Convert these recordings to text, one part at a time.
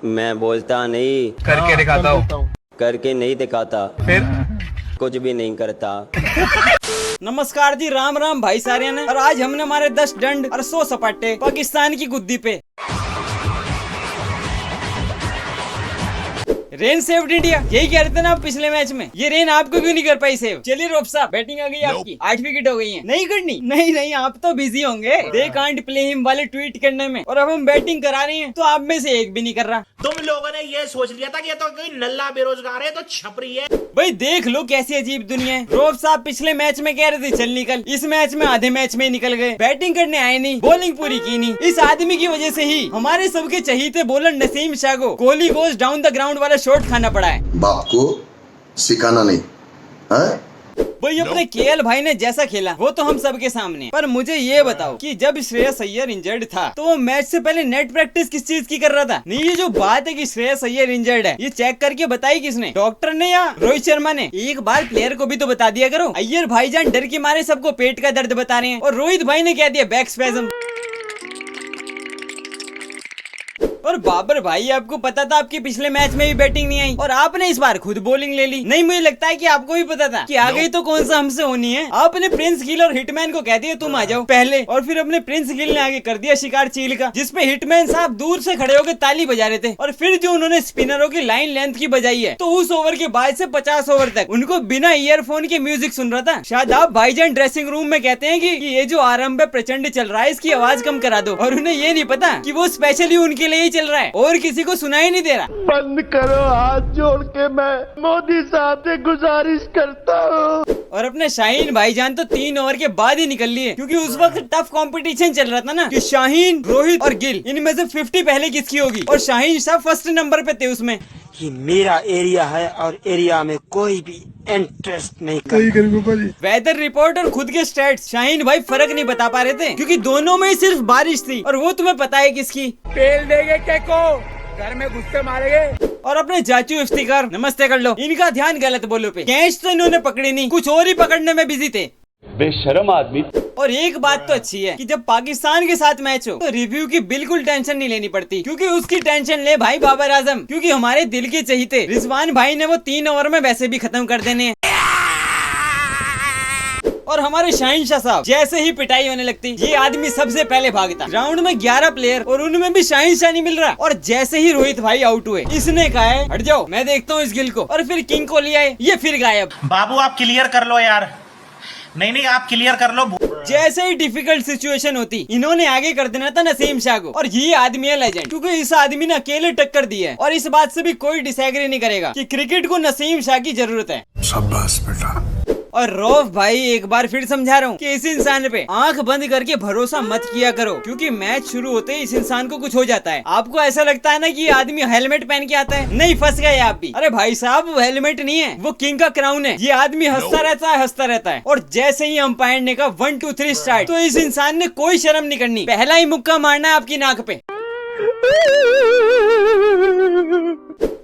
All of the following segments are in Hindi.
मैं बोलता नहीं, करके दिखाता हूँ। करके नहीं दिखाता, फिर कुछ भी नहीं करता। नमस्कार जी, राम राम भाई सारे ने। और आज हमने हमारे 10 डंड और 100 सपाटे पाकिस्तान की गुद्दी पे। रेन सेव्ड इंडिया, यही कह रहे थे ना आप पिछले मैच में। ये रेन आपको क्यों नहीं कर पाई सेव? चलिए रोप साहब, बैटिंग आ गई आपकी। 8 विकेट हो गई है। नहीं करनी? नहीं, आप तो बिजी होंगे दे कांट प्ले हिम वाले ट्वीट करने में। और अब हम बैटिंग करा रहे हैं तो आप में से एक भी नहीं कर रहा। तुम लोगों ने ये सोच लिया था कि ये तो कोई नल्ला बेरोजगार है, तो छपरी है। भाई देख लो कैसी अजीब दुनिया है। रोप साहब पिछले मैच में कह रहे थे चल निकल, इस मैच में आधे मैच में ही निकल गए। बैटिंग करने आए नहीं, बॉलिंग पूरी की नहीं। इस आदमी की वजह से ही हमारे सबके चहीते बॉलर नसीम शाह को Kohli goes down the ground वाला शॉट खाना पड़ा है। बाप को सिखाना नहीं है? भाई अपने केएल भाई ने जैसा खेला वो तो हम सबके सामने। पर मुझे ये बताओ कि जब श्रेयस अय्यर इंजर्ड था तो वो मैच से पहले नेट प्रैक्टिस किस चीज की कर रहा था? नहीं, ये जो बात है कि श्रेयस अय्यर इंजर्ड है, ये चेक करके बताई किसने? डॉक्टर ने या रोहित शर्मा ने? एक बार प्लेयर को भी तो बता दिया करो। अय्यर भाईजान डर के मारे सबको पेट का दर्द बता रहे हैं और रोहित भाई ने कह दिया बैक स्पैज्म। और बाबर भाई, आपको पता था आपकी पिछले मैच में भी बैटिंग नहीं आई और आपने इस बार खुद बॉलिंग ले ली। नहीं, मुझे लगता है कि आपको भी पता था कि आ गई तो कौन सा हमसे होनी है। आपने प्रिंस गिल और हिटमैन को कह दिया तुम आ जाओ पहले, और फिर अपने प्रिंस गिल ने आगे कर दिया शिकार चील का, जिसपे हिटमैन साहब दूर से खड़े होकर ताली बजा रहे थे। और फिर जो उन्होंने स्पिनरों की लाइन लेंथ की बजाई है, तो उस ओवर के बाद से 50 ओवर तक उनको बिना ईयरफोन के म्यूजिक सुन रहा था। शायद आप भाईजान ड्रेसिंग रूम में कहते हैं कि ये जो आरंभ है प्रचंड चल रहा है, इसकी आवाज कम करा दो। और उन्हें ये नहीं पता कि वो स्पेशली उनके लिए ही चल रहा है और किसी को सुनाई नहीं दे रहा। बंद करो, हाथ जोड़ के मैं मोदी साहब से गुजारिश करता हूँ। और अपने शाहीन भाईजान तो 3 ओवर के बाद ही निकल लिए, क्योंकि उस वक्त टफ कंपटीशन चल रहा था ना कि शाहीन, रोहित और गिल, इनमें से 50 पहले किसकी होगी। और शाहीन साहब फर्स्ट नंबर पे थे उसमें। कि मेरा एरिया है और एरिया में कोई भी इंटरेस्ट नहीं कर। वेदर रिपोर्ट और खुद के स्टैट्स शाहीन भाई फर्क नहीं बता पा रहे थे, क्योंकि दोनों में ही सिर्फ बारिश थी। और वो तुम्हें पता है किसकी? तेल देंगे के को घर में गुस्से मारेंगे। और अपने चाचू इफ्तिकार, नमस्ते कर लो। इनका ध्यान गलत बोलो पे, कैच तो इन्होंने पकड़ी नहीं, कुछ और ही पकड़ने में बिजी थे। बेशरम आदमी। और एक बात तो अच्छी है कि जब पाकिस्तान के साथ मैच हो तो रिव्यू की बिल्कुल टेंशन नहीं लेनी पड़ती, क्योंकि उसकी टेंशन ले भाई बाबर आजम, क्योंकि हमारे दिल के चहीते रिजवान भाई ने वो 3 ओवर में वैसे भी खत्म कर देने हैं। और हमारे शाहीन शाह साहब जैसे ही पिटाई होने लगती, ये आदमी सबसे पहले भागता। राउंड में 11 प्लेयर और उनमें भी शाहीन शाह नहीं मिल रहा। और जैसे ही रोहित भाई आउट हुए, इसने कहा है हट जाओ मैं देखता हूँ इस गिल को, और फिर किंग को लिया है, ये फिर गायब। बाबू आप क्लियर कर लो यार। नहीं आप क्लियर कर लो। जैसे ही डिफिकल्ट सिचुएशन होती, इन्होंने आगे कर देना था नसीम शाह को। और ये आदमी है लेजेंड, क्योंकि इस आदमी ने अकेले टक्कर दी है। और इस बात से भी कोई डिसएग्री नहीं करेगा कि क्रिकेट को नसीम शाह की जरूरत है। शाबाश बेटा। और रौफ भाई, एक बार फिर समझा रहा हूँ कि इस इंसान पे आंख बंद करके भरोसा मत किया करो, क्योंकि मैच शुरू होते ही इस इंसान को कुछ हो जाता है। आपको ऐसा लगता है ना कि ये आदमी हेलमेट पहन के आता है? नहीं, फंस गए आप भी। अरे भाई साहब, वो हेलमेट नहीं है, वो किंग का क्राउन है। ये आदमी हंसता रहता है। और जैसे ही अंपायर ने कहा 1 2 3 स्टार्ट, तो इस इंसान ने कोई शर्म नहीं करनी, पहला ही मुक्का मारना है आपकी नाक पे।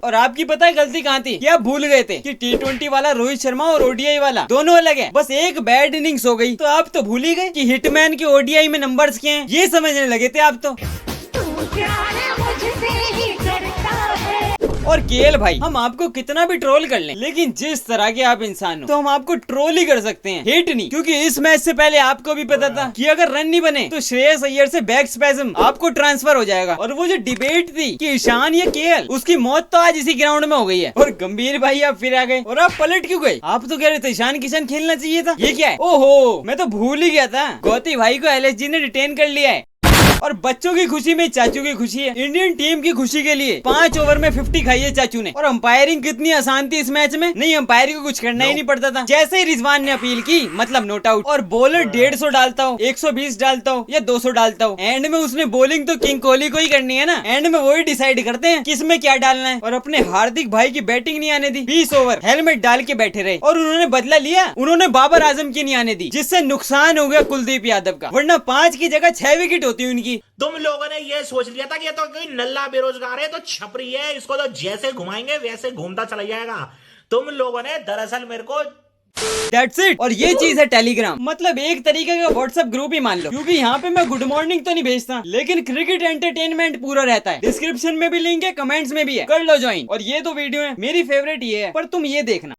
और आपकी पता है गलती कहाँ थी? क्या भूल गए थे कि T20 वाला रोहित शर्मा और ओडीआई वाला दोनों अलग है। बस एक बैड इनिंग्स हो गई तो आप तो भूल ही गए कि हिटमैन के ओडीआई में नंबर्स क्या हैं। ये समझने लगे थे आप तो। और केएल भाई, हम आपको कितना भी ट्रोल कर लें, लेकिन जिस तरह के आप इंसान हो तो हम आपको ट्रोल ही कर सकते हैं, हेट नहीं। क्योंकि इस मैच से पहले आपको भी पता था कि अगर रन नहीं बने तो श्रेयस अय्यर से बैक स्पैज्म आपको ट्रांसफर हो जाएगा। और वो जो डिबेट थी कि ईशान या केएल, उसकी मौत तो आज इसी ग्राउंड में हो गई है। और गंभीर भाई आप फिर आ गए, और आप पलट क्यों गए? आप तो कह रहे थे ईशान किशन खेलना चाहिए था। ये क्या है? ओहो, मैं तो भूल ही गया था, गौती भाई को एलएसजी ने डिटेन कर लिया है। और बच्चों की खुशी में चाचू की खुशी है। इंडियन टीम की खुशी के लिए 5 ओवर में 50 खाई है चाचू ने। और अंपायरिंग कितनी आसान थी इस मैच में। नहीं, अंपायर को कुछ करना ही नहीं पड़ता था। जैसे ही रिजवान ने अपील की, मतलब नोट आउट। और बॉलर 150 डालता हो, 120 डालता हो या 200 डालता हो, एंड में उसने बॉलिंग तो किंग कोहली को ही करनी है ना। एंड में वही डिसाइड करते हैं किस में क्या डालना है। और अपने हार्दिक भाई की बैटिंग नहीं आने दी, 20 ओवर हेलमेट डाल के बैठे रहे। और उन्होंने बदला लिया, उन्होंने बाबर आजम की नहीं आने दी, जिससे नुकसान हो गया कुलदीप यादव का। वरना 5 की जगह 6 विकेट होती उनकी। तुम लोगों ने ये सोच लिया था कि ये तो कोई नल्ला बेरोजगार है, तो छपरी है, इसको तो जैसे घुमाएंगे वैसे घूमता चला जाएगा। तुम लोगों ने दरअसल मेरे को That's it। और ये चीज है टेलीग्राम, मतलब एक तरीके का व्हाट्सएप ग्रुप ही मान लो, क्योंकि यहाँ पे मैं गुड मॉर्निंग तो नहीं भेजता, लेकिन क्रिकेट एंटरटेनमेंट पूरा रहता है। डिस्क्रिप्शन में भी लिंक है, कमेंट्स में भी है, कर लो ज्वाइन। और ये दो वीडियो है, मेरी फेवरेट ये है, पर तुम ये देखना।